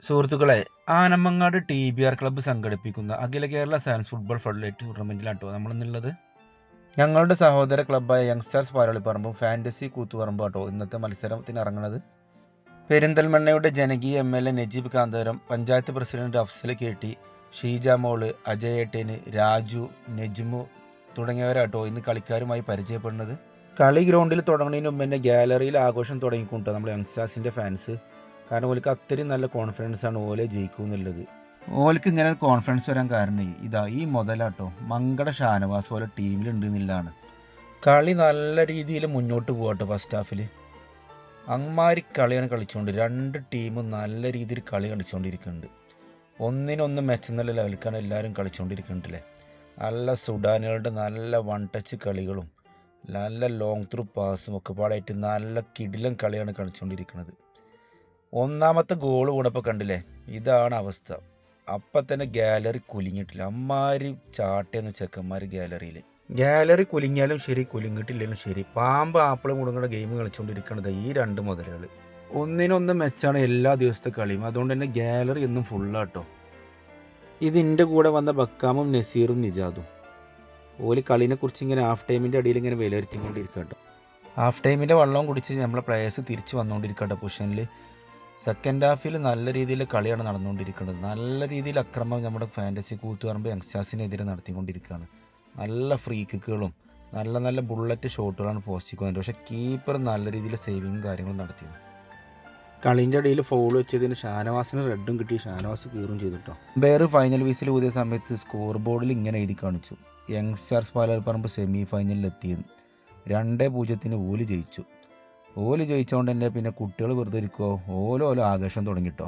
സുഹൃത്തുക്കളെ, Anamangad TBR club സംഘടിപ്പിക്കുന്ന അഖില Kerala science football federate ടൂർണമെൻറ്റിലാട്ടോ നമ്മളിന്നുള്ളത്. ഞങ്ങളുടെ സഹോദര ക്ലബ്ബായ യങ്സ്റ്റേഴ്സ് പാരാളിപ്പറമ്പും ഫാൻറ്റസി കൂത്തുപറമ്പും ആട്ടോ ഇന്നത്തെ മത്സരത്തിന് ഇറങ്ങുന്നത്. പെരിന്തൽമണ്ണയുടെ ജനകീയ MLA Najeeb Kanthapuram, panchayat president Afsal KT, Sheeja Mol, അജയേട്ടന്, രാജു, നെജ്മു തുടങ്ങിയവരാട്ടോ ഇന്ന് കളിക്കാരുമായി പരിചയപ്പെടുന്നത്. കളി ഗ്രൗണ്ടിൽ തുടങ്ങുന്നതിന് മുമ്പ് തന്നെ ഗാലറിയിൽ ആഘോഷം തുടങ്ങിക്കൊണ്ടോ നമ്മൾ യങ്സ്റ്റേഴ്സിൻ്റെ ഫാൻസ്. കാരണം ഓൾക്ക് അത്രയും നല്ല കോൺഫിഡൻസാണ് ഓലെ ജയിക്കുമെന്നുള്ളത്. ഓൾക്ക് ഇങ്ങനെ ഒരു കോൺഫിഡൻസ് വരാൻ കാരണം ഈ മുതലാട്ടോ മങ്കട ഷാനവാസ് പോലെ ടീമിലുണ്ട് എന്നുള്ളതാണ്. കളി നല്ല രീതിയിൽ മുന്നോട്ട് പോകട്ടോ. ഫസ്റ്റ് ഹാഫിൽ അങ്ങമാരി കളിയാണ് കളിച്ചുകൊണ്ട് രണ്ട് ടീമും നല്ല രീതിയിൽ കളി കളിച്ചുകൊണ്ടിരിക്കുന്നുണ്ട്. ഒന്നിനൊന്ന് മെച്ചെന്നുള്ള ലെവലിക്കാണ് എല്ലാവരും കളിച്ചുകൊണ്ടിരിക്കുന്നുണ്ടല്ലേ. നല്ല സുഡാനുകളുടെ നല്ല വൺ ടച്ച് കളികളും നല്ല ലോങ് ത്രൂ പാസും ഒക്കെ പാടായിട്ട് നല്ല കിടിലൻ കളിയാണ് കളിച്ചുകൊണ്ടിരിക്കുന്നത്. ഒന്നാമത്തെ ഗോൾ കൂടപ്പോൾ കണ്ടില്ലേ, ഇതാണ് അവസ്ഥ. അപ്പം തന്നെ ഗാലറി കുലുങ്ങിയിട്ടില്ല. അമ്മാരി ചാട്ടയെന്ന് ചെക്കന്മാർ ഗാലറി കുലുങ്ങിയാലും ശരി കുലുങ്ങിയിട്ടില്ലെങ്കിലും ശരി പാമ്പ് ആപ്പിൾ മുടങ്ങുന്ന ഗെയിം കളിച്ചുകൊണ്ടിരിക്കുന്നത് ഈ രണ്ട് മുതലുകൾ. ഒന്നിനൊന്ന് മെച്ചാണ് എല്ലാ ദിവസത്തെ കളിയും. അതുകൊണ്ട് തന്നെ ഗാലറി എന്നും ഫുള്ളാട്ടോ. ഇതിൻ്റെ കൂടെ വന്ന ബക്കാമും നസീറും നിജാദും ഓല് കളിനെക്കുറിച്ച് ഇങ്ങനെ ഹാഫ് ടൈമിൻ്റെ അടിയിൽ ഇങ്ങനെ വിലയിരുത്തിക്കൊണ്ടിരിക്കട്ടോ. ഹാഫ് ടൈമിൻ്റെ വെള്ളം കുടിച്ച് നമ്മളെ പ്ലേയേഴ്സ് തിരിച്ച് വന്നുകൊണ്ടിരിക്കട്ടോ പൊസിഷനിൽ. സെക്കൻഡ് ഹാഫിൽ നല്ല രീതിയിൽ കളിയാണ് നടന്നുകൊണ്ടിരിക്കുന്നത്. നല്ല രീതിയിൽ അക്രമം നമ്മുടെ ഫാൻറ്റസി കൂത്തുപറമ്പ് യങ്സ്റ്റേഴ്സിനെതിരെ നടത്തിക്കൊണ്ടിരിക്കുകയാണ്. നല്ല ഫ്രീ കിക്കുകളും നല്ല നല്ല ബുള്ളറ്റ് ഷോട്ടുകളാണ് പോസ്റ്റ് ചെയ്യുന്നത്. പക്ഷേ കീപ്പർ നല്ല രീതിയിൽ സേവിങ്ങും കാര്യങ്ങളും നടത്തിയത്. കളീൻ്റെ ഇടയിൽ ഫൗൾ വെച്ചതിന് ഷാനവാസിന് റെഡും കിട്ടി. ഷാനവാസ് കീറും ചെയ്തിട്ടോ. ബേറ് ഫൈനൽ വീസിൽ ഊതിയ സമയത്ത് സ്കോർ ബോർഡിൽ ഇങ്ങനെ എഴുതി കാണിച്ചു, യങ്സ്റ്റേഴ്സ് പാലാൽപ്പറമ്പ് സെമി ഫൈനലിൽ എത്തിയെന്ന്. 2-0 ഓല് ജയിച്ചു. ഓല് ജയിച്ചുകൊണ്ട് തന്നെ പിന്നെ കുട്ടികൾ വെറുതെ ഇരിക്കുമോ, ഓലോ ആഘോഷം തുടങ്ങിട്ടോ.